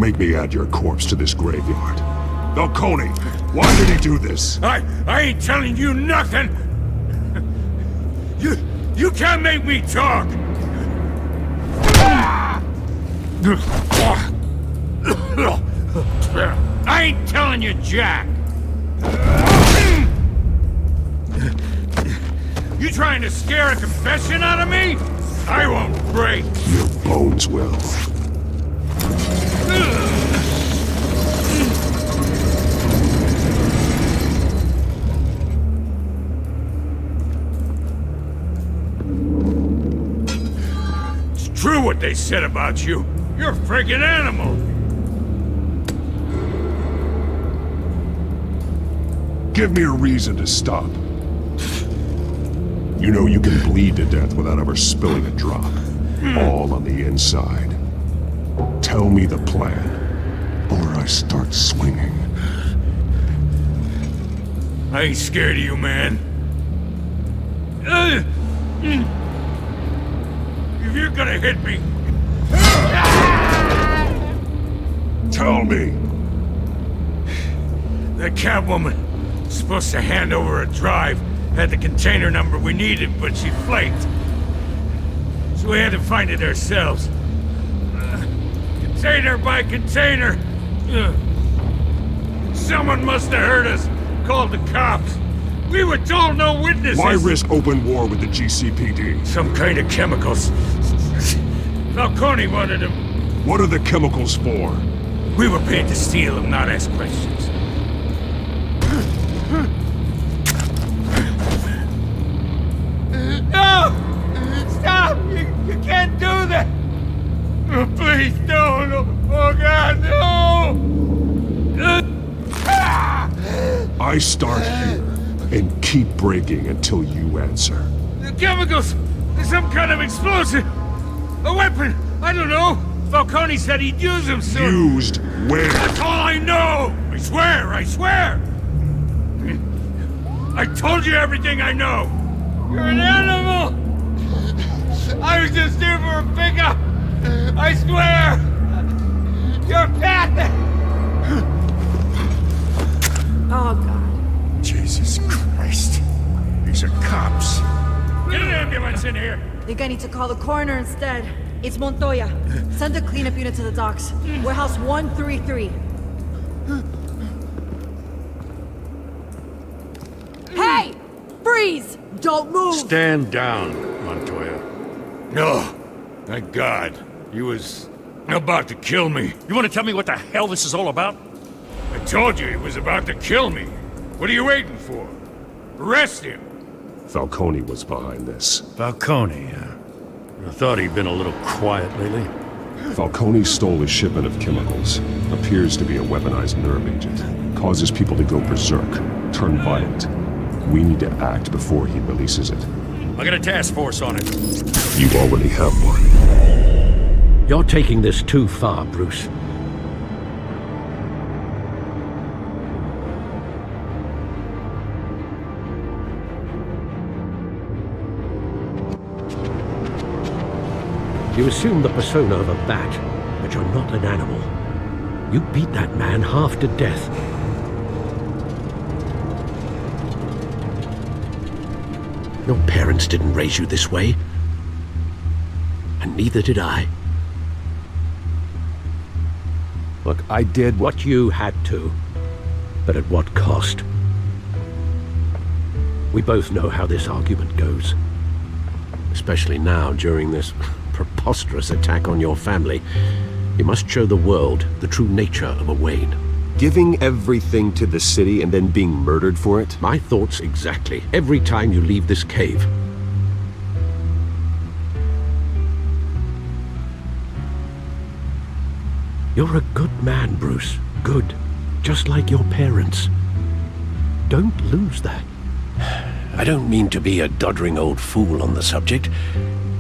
make me add your corpse to this graveyard. Falcone, why did he do this? I ain't telling you nothing! You can't make me talk! I ain't telling you jack! You trying to scare a confession out of me? I won't break! Your bones will. It's true what they said about you. You're a friggin' animal! Give me a reason to stop. You know you can bleed to death without ever spilling a drop. All on the inside. Tell me the plan, or I start swinging. I ain't scared of you, man. If you're gonna hit me... Tell me! That Catwoman supposed to hand over a drive. Had the container number we needed, but she flaked. So we had to find it ourselves. Container by container. Someone must have heard us. Called the cops. We were told no witnesses. Why risk open war with the GCPD? Some kind of chemicals. Falcone wanted them. What are the chemicals for? We were paid to steal them, not ask questions. No! Stop! You can't do that! Oh, please, no! Oh, God, no! I start here and keep breaking until you answer. The chemicals! Some kind of explosive! A weapon! I don't know! Falcone said he'd use them soon! Used where? That's all I know! I swear! I swear! I told you everything I know! You're an animal! I was just here for a pickup! I swear! You're pathetic! Oh, God. Jesus Christ. These are cops. Get an ambulance in here! Think I need to call the coroner instead. It's Montoya. Send a cleanup unit to the docks. Warehouse 133. Hey! Freeze! Don't move! Stand down, Montoya. No. Thank God. He was about to kill me. You want to tell me what the hell this is all about? I told you he was about to kill me. What are you waiting for? Arrest him. Falcone was behind this. Falcone, I thought he'd been a little quiet lately. Falcone stole a shipment of chemicals. Appears to be a weaponized nerve agent. Causes people to go berserk, turn violent. We need to act before he releases it. I got a task force on it. You already have one. You're taking this too far, Bruce. You assume the persona of a bat, but you're not an animal. You beat that man half to death. Your parents didn't raise you this way. And neither did I. Look, I did what you had to, but at what cost? We both know how this argument goes. Especially now, during this preposterous attack on your family. You must show the world the true nature of a Wayne. Giving everything to the city and then being murdered for it? My thoughts exactly. Every time you leave this cave. You're a good man, Bruce. Good. Just like your parents. Don't lose that. I don't mean to be a doddering old fool on the subject,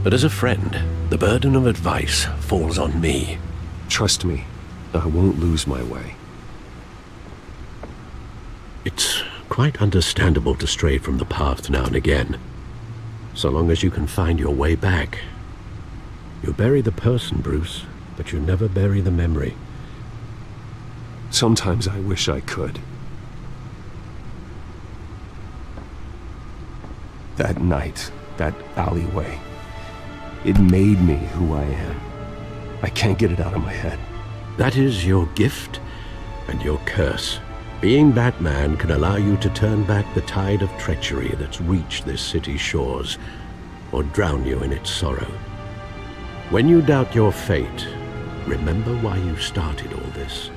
but as a friend, the burden of advice falls on me. Trust me, I won't lose my way. It's quite understandable to stray from the path now and again. So long as you can find your way back. You bury the person, Bruce, but you never bury the memory. Sometimes I wish I could. That night, that alleyway, it made me who I am. I can't get it out of my head. That is your gift and your curse. Being Batman can allow you to turn back the tide of treachery that's reached this city's shores, or drown you in its sorrow. When you doubt your fate, remember why you started all this.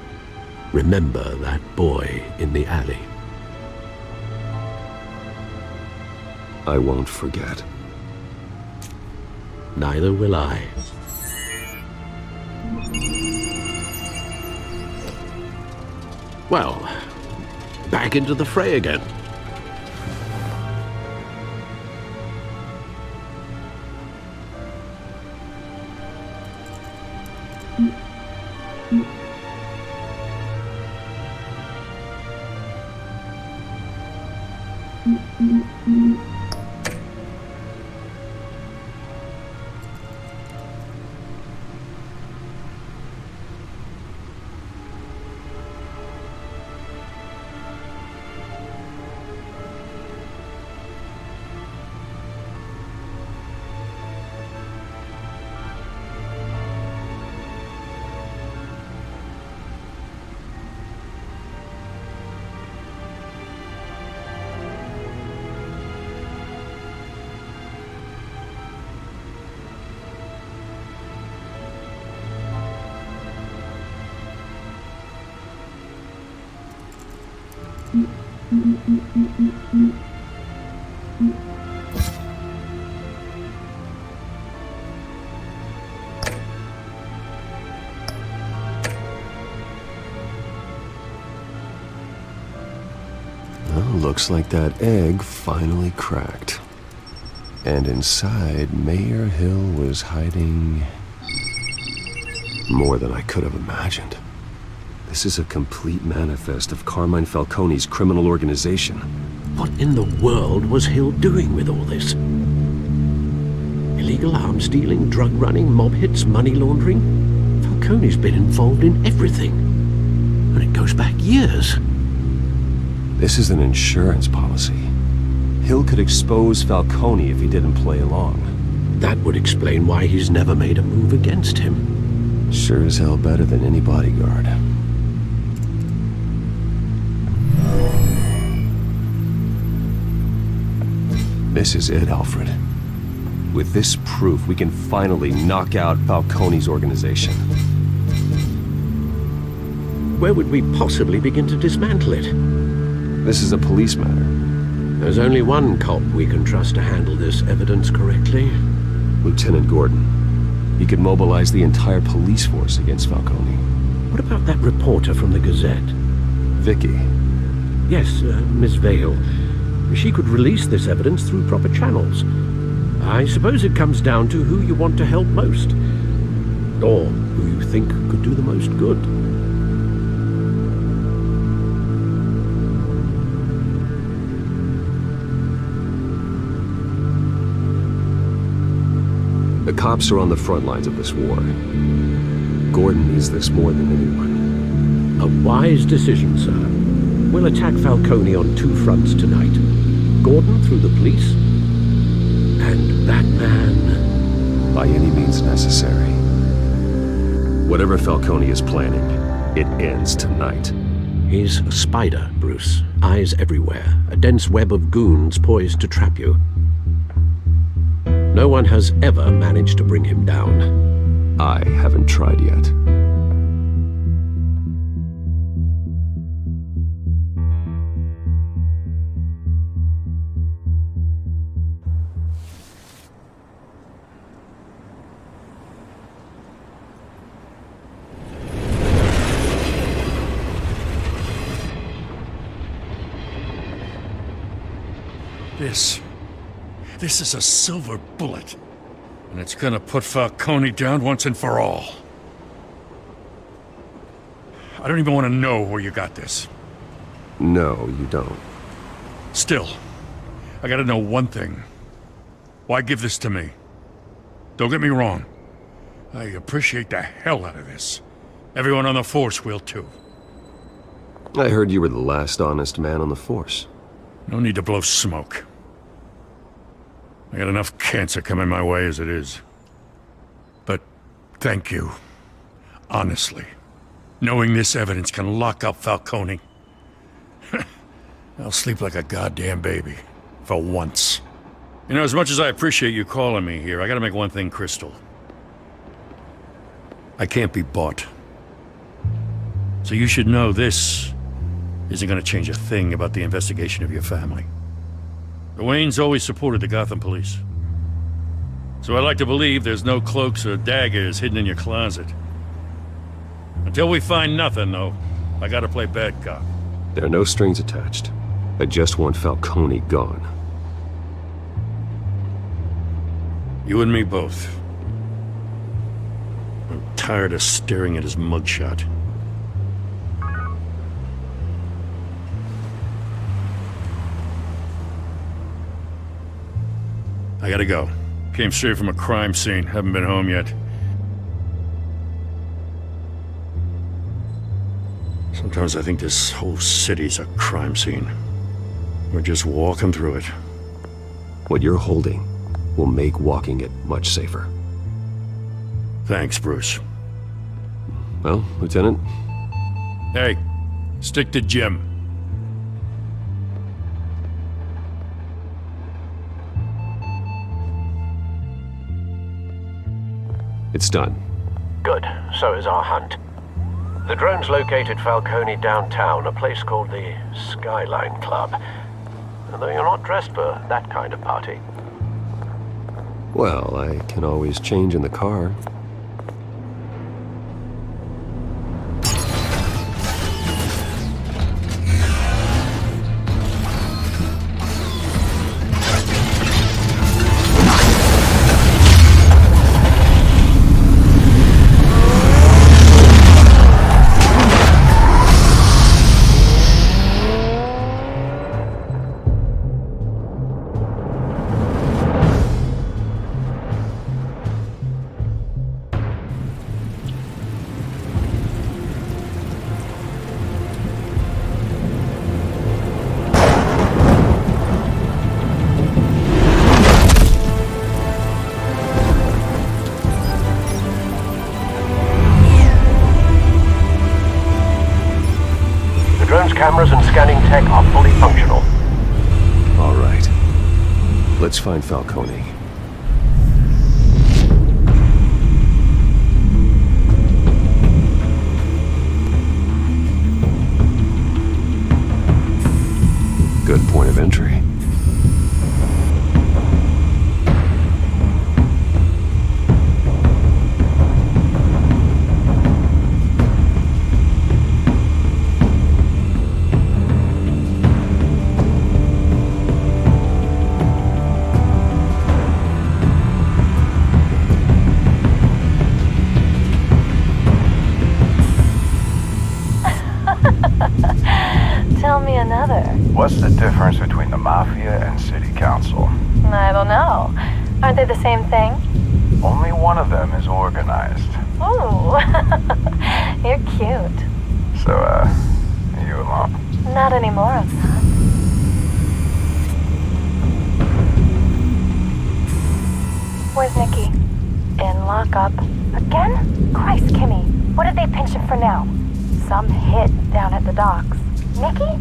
Remember that boy in the alley. I won't forget. Neither will I. Well, back into the fray again. Looks like that egg finally cracked. And inside, Mayor Hill was hiding more than I could have imagined. This is a complete manifest of Carmine Falcone's criminal organization. What in the world was Hill doing with all this? Illegal arms dealing, drug running, mob hits, money laundering? Falcone's been involved in everything. And it goes back years. This is an insurance policy. Hill could expose Falcone if he didn't play along. That would explain why he's never made a move against him. Sure as hell better than any bodyguard. This is it, Alfred. With this proof, we can finally knock out Falcone's organization. Where would we possibly begin to dismantle it? This is a police matter. There's only one cop we can trust to handle this evidence correctly. Lieutenant Gordon. He could mobilize the entire police force against Falcone. What about that reporter from the Gazette? Vicky. Yes, Miss Vale. She could release this evidence through proper channels. I suppose it comes down to who you want to help most. Or who you think could do the most good. The cops are on the front lines of this war. Gordon needs this more than anyone. A wise decision, sir. We'll attack Falcone on two fronts tonight. Gordon through the police, and Batman by any means necessary. Whatever Falcone is planning, it ends tonight. He's a spider, Bruce. Eyes everywhere. A dense web of goons poised to trap you. No one has ever managed to bring him down. I haven't tried yet. This is a silver bullet. And it's gonna put Falcone down once and for all. I don't even want to know where you got this. No, you don't. Still, I gotta know one thing. Why give this to me? Don't get me wrong. I appreciate the hell out of this. Everyone on the force will too. I heard you were the last honest man on the force. No need to blow smoke. I got enough cancer coming my way as it is. But thank you. Honestly. Knowing this evidence can lock up Falcone. I'll sleep like a goddamn baby. For once. You know, as much as I appreciate you calling me here, I gotta make one thing crystal. I can't be bought. So you should know this isn't gonna change a thing about the investigation of your family. The Waynes always supported the Gotham police. So I like to believe there's no cloaks or daggers hidden in your closet. Until we find nothing, though, I gotta play bad cop. There are no strings attached. I just want Falcone gone. You and me both. I'm tired of staring at his mugshot. I gotta go. Came straight from a crime scene. Haven't been home yet. Sometimes I think this whole city's a crime scene. We're just walking through it. What you're holding will make walking it much safer. Thanks, Bruce. Well, Lieutenant? Hey, stick to Jim. It's done. Good. So is our hunt. The drones located Falcone downtown, a place called the Skyline Club. Though you're not dressed for that kind of party. Well, I can always change in the car. Cameras and scanning tech are fully functional. All right. Let's find Falcone. Good point of entry. Tell me another. What's the difference between the Mafia and City Council? I don't know. Aren't they the same thing? Only one of them is organized. Ooh. You're cute. So, are you alone? Not anymore, son. Where's Nikki? In lockup. Again? Christ, Kimmy. What did they pinch him for now? Some hit down at the docks. Nikki?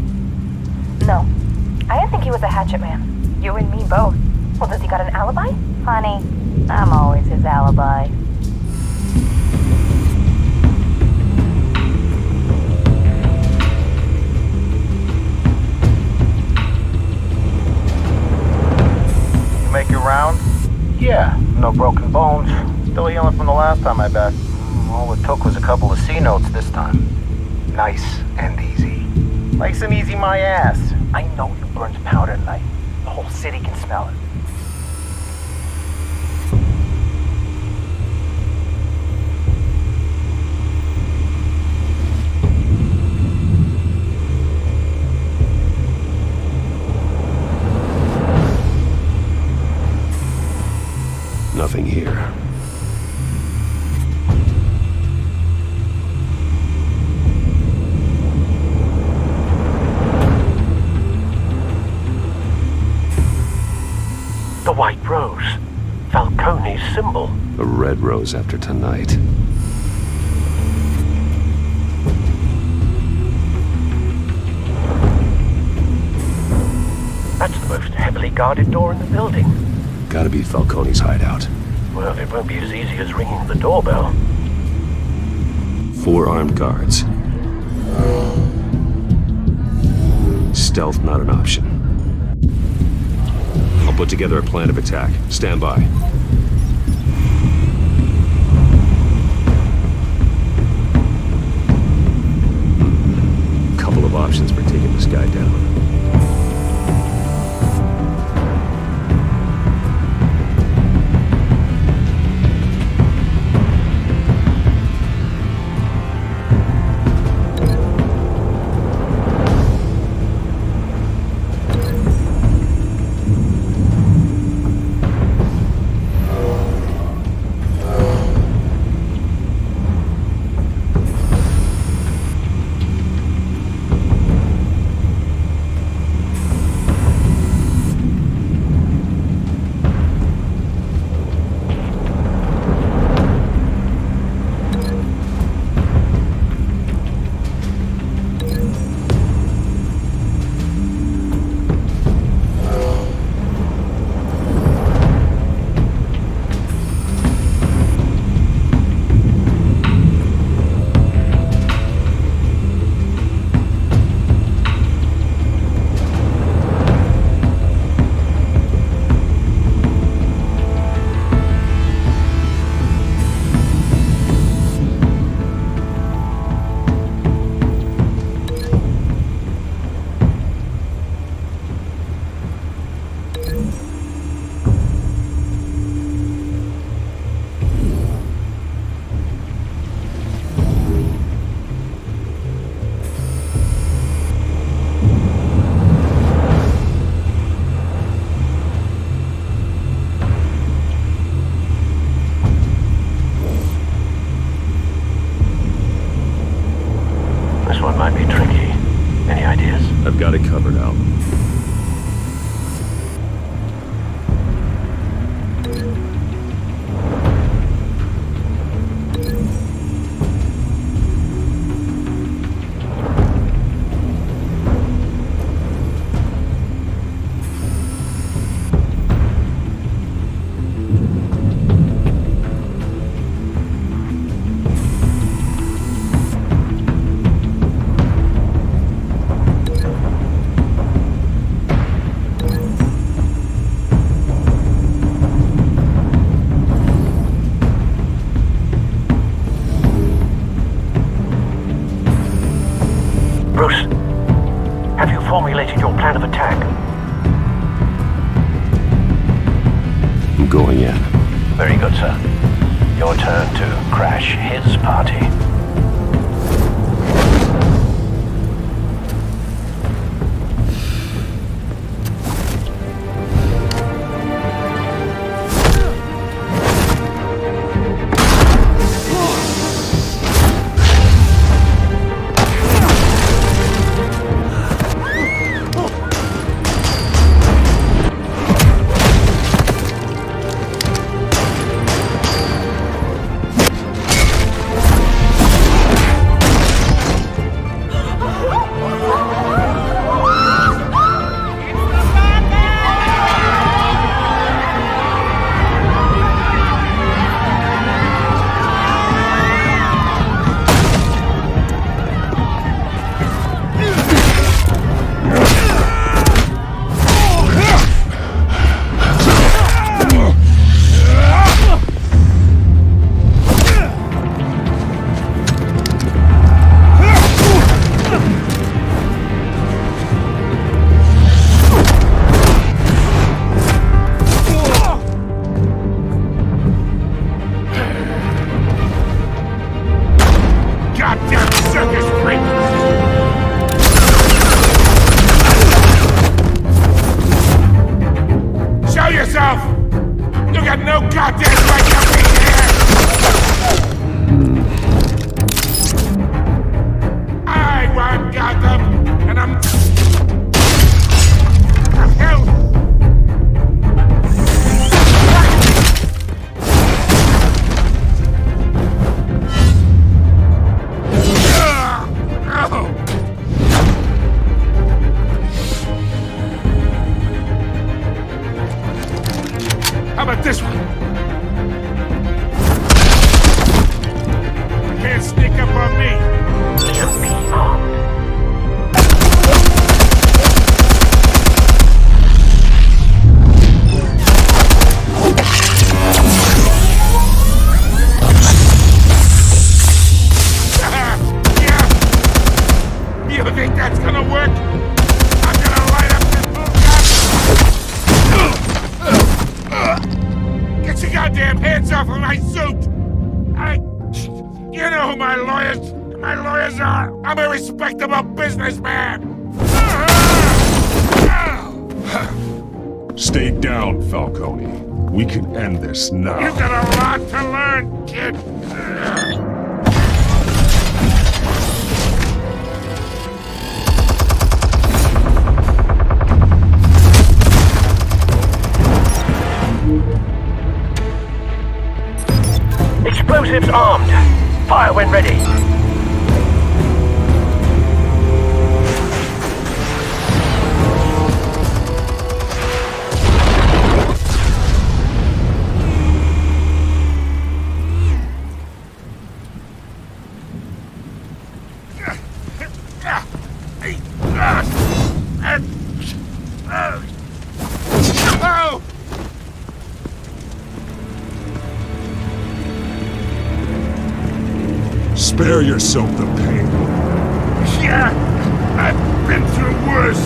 No. I didn't think he was a hatchet man. You and me both. Well, does he got an alibi? Honey, I'm always his alibi. You make your round? Yeah, no broken bones. Still healing from the last time, I bet. All it took was a couple of C notes this time. Nice and easy. Nice and easy my ass. I know you burned powder tonight. The whole city can smell it. Nothing here. A red rose after tonight. That's the most heavily guarded door in the building. Gotta be Falcone's hideout. Well, it won't be as easy as ringing the doorbell. 4 armed guards. Stealth not an option. I'll put together a plan of attack. Stand by. Couple of options for taking this guy down. I've got it covered, Al. Bruce, have you formulated your plan of attack? I'm going in. Very good, sir. Your turn to crash his party. who my lawyers are. I'm a respectable businessman. Stay down, Falcone. We can end this now. You've got a lot to learn, kid. Explosives armed. Fire when ready. Spare yourself the pain. Yeah, I've been through worse.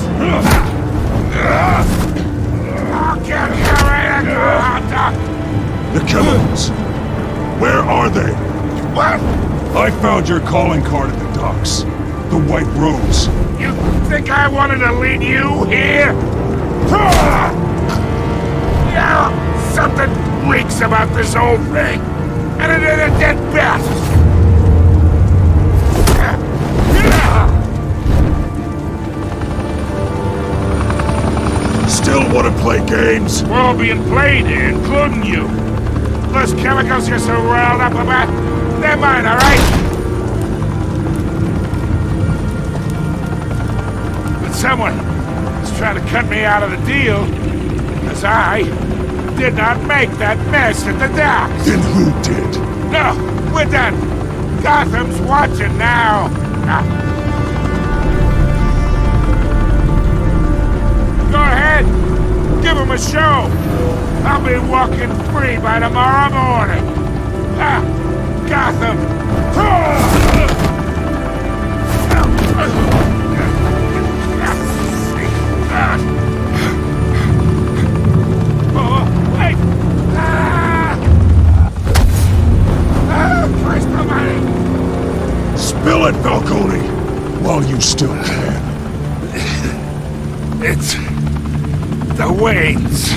I'll get you right at the hot dog. The chemicals. Where are they? What? I found your calling card at the docks. The White Rose. You think I wanted to lead you here? Yeah, something reeks about this whole thing. And it is a dead best. Still want to play games? We're all being played here, including you. Those chemicals you're so riled up about, they're mine, all right? But someone is trying to cut me out of the deal, because I did not make that mess at the docks. Then who did? No, we're done. Gotham's watching now. Go ahead. Give him a show. I'll be walking free by tomorrow morning. Gotham. Christ almighty. Spill it, Falcone, while you still can. It's the Waynes.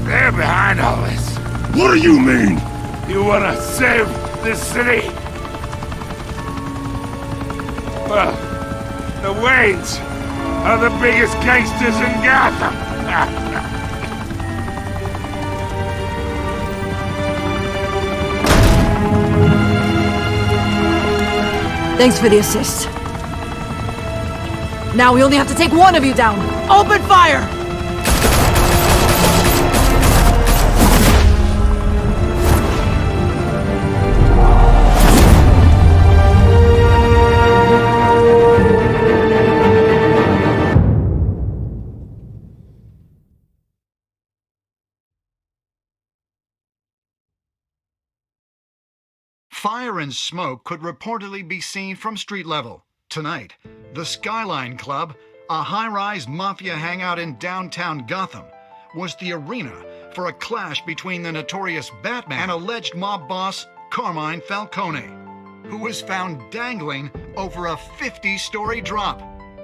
They're behind all this. What do you mean? You wanna save this city? Well, the Waynes are the biggest gangsters in Gotham. Thanks for the assist. Now we only have to take one of you down. Open fire! Fire and smoke could reportedly be seen from street level. Tonight, the Skyline Club, a high-rise mafia hangout in downtown Gotham, was the arena for a clash between the notorious Batman and alleged mob boss Carmine Falcone, who was found dangling over a 50-story drop.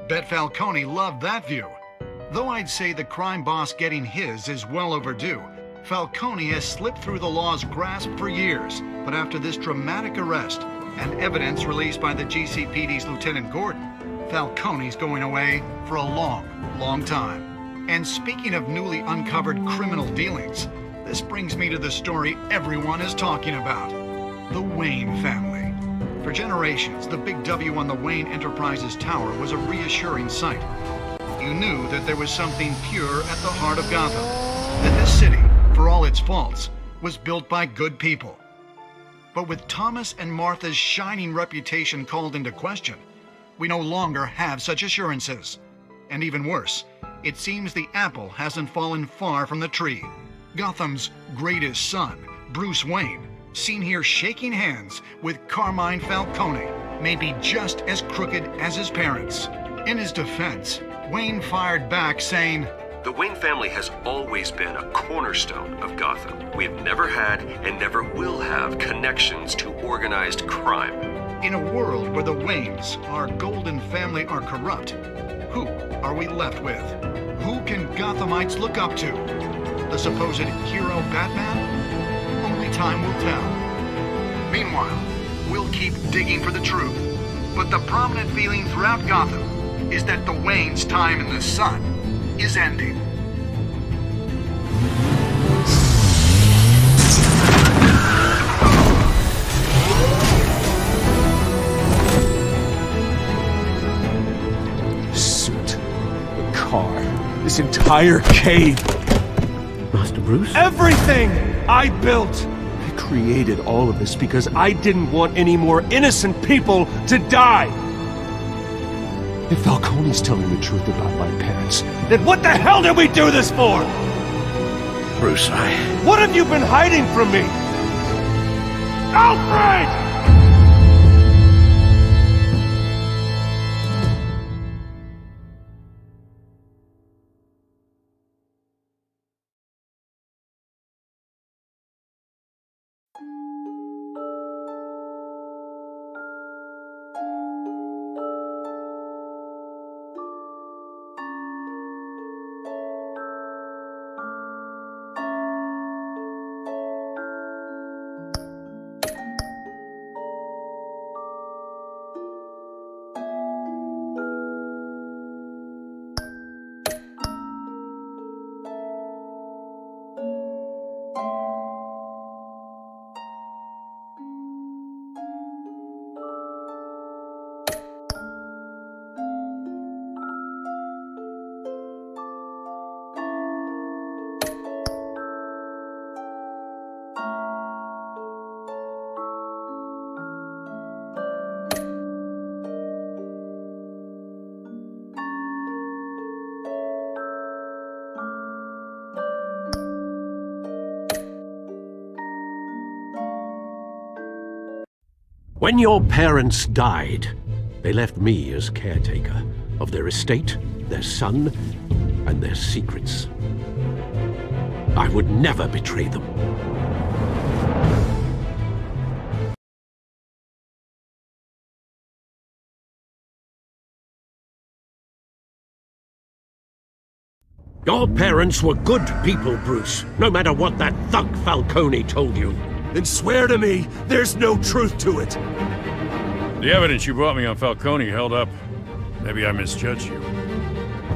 Bet Falcone loved that view. Though I'd say the crime boss getting his is well overdue, Falcone has slipped through the law's grasp for years, but after this dramatic arrest and evidence released by the GCPD's Lieutenant Gordon, Falcone's going away for a long, long time. And speaking of newly uncovered criminal dealings, this brings me to the story everyone is talking about: the Wayne family. For generations, the big W on the Wayne Enterprises Tower was a reassuring sight. You knew that there was something pure at the heart of Gotham, that this city, for all its faults, was built by good people. But with Thomas and Martha's shining reputation called into question, we no longer have such assurances. And even worse, it seems the apple hasn't fallen far from the tree. Gotham's greatest son, Bruce Wayne, seen here shaking hands with Carmine Falcone, may be just as crooked as his parents. In his defense, Wayne fired back saying, The Wayne family has always been a cornerstone of Gotham. We have never had and never will have connections to organized crime. In a world where the Waynes, our golden family, are corrupt, who are we left with? Who can Gothamites look up to? The supposed hero Batman? Only time will tell. Meanwhile, we'll keep digging for the truth. But the prominent feeling throughout Gotham is that the Waynes' time in the sun is ending. Suit, the car, this entire cave. Master Bruce? Everything I built! I created all of this because I didn't want any more innocent people to die! If Falcone's telling the truth about my parents, then what the hell did we do this for? Bruce, What have you been hiding from me? Alfred! when your parents died, they left me as caretaker of their estate, their son, and their secrets. I would never betray them. Your parents were good people, Bruce, no matter what that thug Falcone told you. Then swear to me there's no truth to it. The evidence you brought me on Falcone held up. Maybe I misjudged you.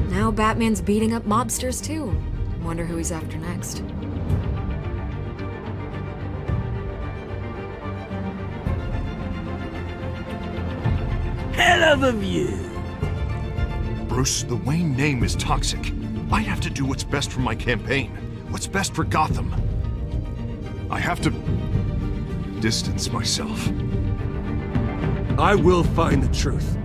Now Batman's beating up mobsters too. Wonder who he's after next. Hell of a view. Bruce, the Wayne name is toxic. I have to do what's best for my campaign. What's best for Gotham. I have to distance myself. I will find the truth.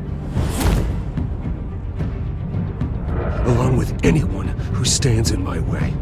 Along with anyone who stands in my way.